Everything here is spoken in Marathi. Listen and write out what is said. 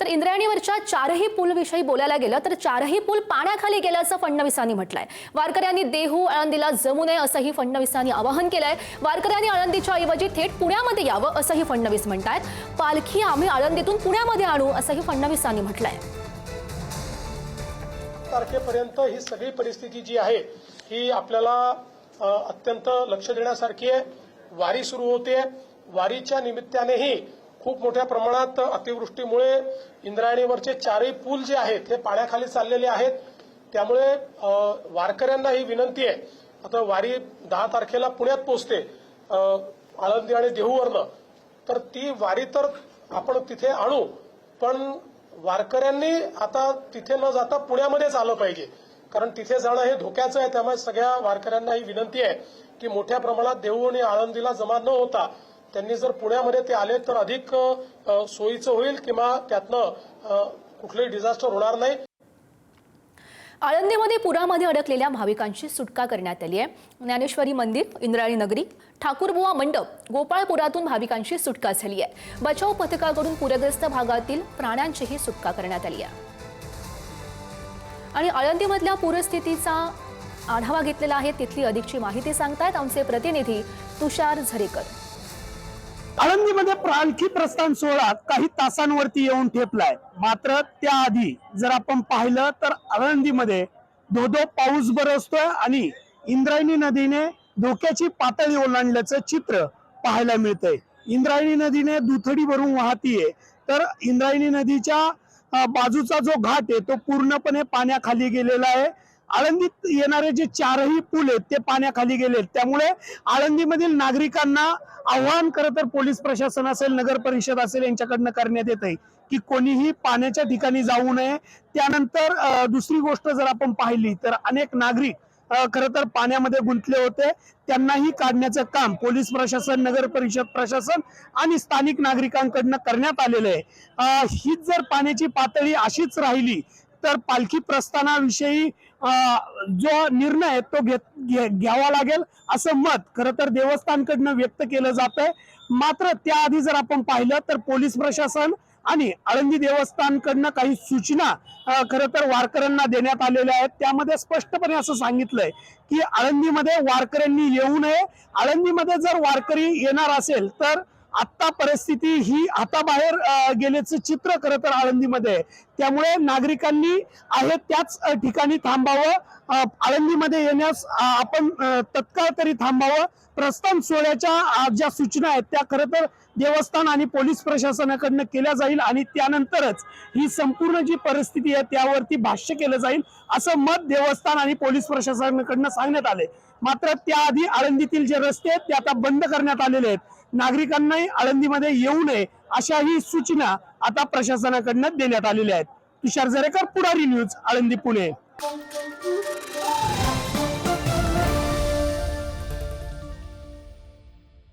तर इंद्रायणीवरच्या चारही पूलविषयी बोलायला गेलं तर चारही पूल पाण्याखाली गेल्याचं फडणवीसांनी म्हटलंय। वारकऱ्यांनी देहू आळंदीला जमू नये असंही फडणवीसांनी आवाहन केलंय। वारकऱ्यांनी आळंदीच्या ऐवजी थेट पुण्यामध्ये यावं असंही फडणवीस म्हणतायत। पालखी आम्ही आळंदीतून पुण्यामध्ये आणू असंही फडणवीसांनी म्हटलंय। तारखेपर्यंत ही सगळी परिस्थिती जी आहे ही आपल्याला अत्यंत लक्ष देण्यासारखी आहे। वारी सुरू होते, वारीच्या निमित्तानेही खूप मोठ्या प्रमाणात अतिवृष्टीमुळे इंद्रायणीवरचे चारही पूल जे आहेत हे पाण्याखाली चाललेले आहेत। त्यामुळे वारकऱ्यांना ही विनंती आहे, आता वारी 10 तारखेला पुण्यात पोहोचते आळंदी आणि देहूवरनं, तर ती वारी तर आपण तिथे आणू, पण वारकऱ्यांनी आता तिथे न जाता पुण्यामध्येच आलं पाहिजे, कारण तिथे जाणं हे धोक्याचं आहे। त्यामुळे सगळ्या वारकऱ्यांना ही विनंती आहे की मोठ्या प्रमाणात देहू आणि आळंदीला जमा न होता त्यांनी जर पुण्यामध्ये ते आले तर अधिक सोयीचं होईल किंवा त्यातनं कुठलंही डिझास्टर होणार नाही। आळंदीमध्ये पुरामध्ये अडकलेल्या भाविकांची सुटका करण्यात आली आहे। ज्ञानेश्वरी मंदिर, इंद्रायणी नगरी, ठाकूरबुवा मंडप, गोपाळपुरातून भाविकांची सुटका झाली आहे। बचाव पथकाकडून पूरग्रस्त भागातील प्राण्यांचीही सुटका करण्यात आली आहे। आणि आळंदीमधल्या पूरस्थितीचा आढावा घेतलेला आहे, तिथली अधिकची माहिती सांगतायत आमचे प्रतिनिधी तुषार झरेकर। आळंदीमध्ये पालखी प्रस्थान सोहळा काही तासांवरती येऊन ठेपलाय, मात्र त्याआधी जर आपण पाहिलं तर आळंदीमध्ये धोधो पाऊस बरसतोय आणि इंद्रायणी नदीने धोक्याची पातळी ओलांडल्याचं चित्र पाहायला मिळतंय। इंद्रायणी नदीने दुथडी भरून वाहतीये, तर इंद्रायणी नदीच्या बाजूचा जो घाट आहे तो पूर्णपणे पाण्याखाली गेलेला आहे। आळंदीत येणारे जे चारही पूल आहेत ते पाण्याखाली गेलेत, त्यामुळे आळंदीमधील नागरिकांना आव्हान खरं तर पोलीस प्रशासन असेल, नगर परिषद असेल यांच्याकडनं करण्यात येत आहे की कोणीही पाण्याच्या ठिकाणी जाऊ नये। त्यानंतर दुसरी गोष्ट जर आपण पाहिली तर अनेक नागरिक खरं तर पाण्यामध्ये गुंतले होते, त्यांनाही काढण्याचं काम पोलीस प्रशासन, नगर परिषद प्रशासन आणि स्थानिक नागरिकांकडनं करण्यात आलेलं आहे। हीच जर पाण्याची पातळी अशीच राहिली तर पालखी प्रस्थानाविषयी जो निर्णय आहे तो घ्यावा लागेल असं मत खरं तर देवस्थानकडनं व्यक्त केलं जात आहे। मात्र त्याआधी जर आपण पाहिलं तर पोलीस प्रशासन आणि आळंदी देवस्थानकडनं काही सूचना खरं तर वारकऱ्यांना देण्यात आलेल्या आहेत। त्यामध्ये स्पष्टपणे असं सांगितलंय की आळंदीमध्ये वारकऱ्यांनी येऊ नये। आळंदीमध्ये जर वारकरी येणार असेल तर आता परिस्थिती ही हाताबाहेर गेल्याचं चित्र खरं तर आळंदीमध्ये, त्यामुळे नागरिकांनी आहे त्याच ठिकाणी थांबावं। आळंदीमध्ये येण्यास आपण तत्काळ तरी थांबावं। प्रस्थान सोहळ्याच्या ज्या सूचना आहेत त्या खरं तर देवस्थान आणि पोलीस प्रशासनाकडनं केल्या जाईल आणि त्यानंतरच ही संपूर्ण जी परिस्थिती आहे त्यावरती भाष्य केलं जाईल असं मत देवस्थान आणि पोलीस प्रशासनाकडनं सांगण्यात आले। मात्र त्याआधी आळंदीतील जे रस्ते आहेत ते आता बंद करण्यात आलेले आहेत। नागरिकांनाही आळंदीमध्ये येऊ नये अशाही सूचना आता प्रशासनाकडनं देण्यात आलेल्या आहेत। तुषार झरेकर, पुढारी न्यूज, आळंदी, पुणे।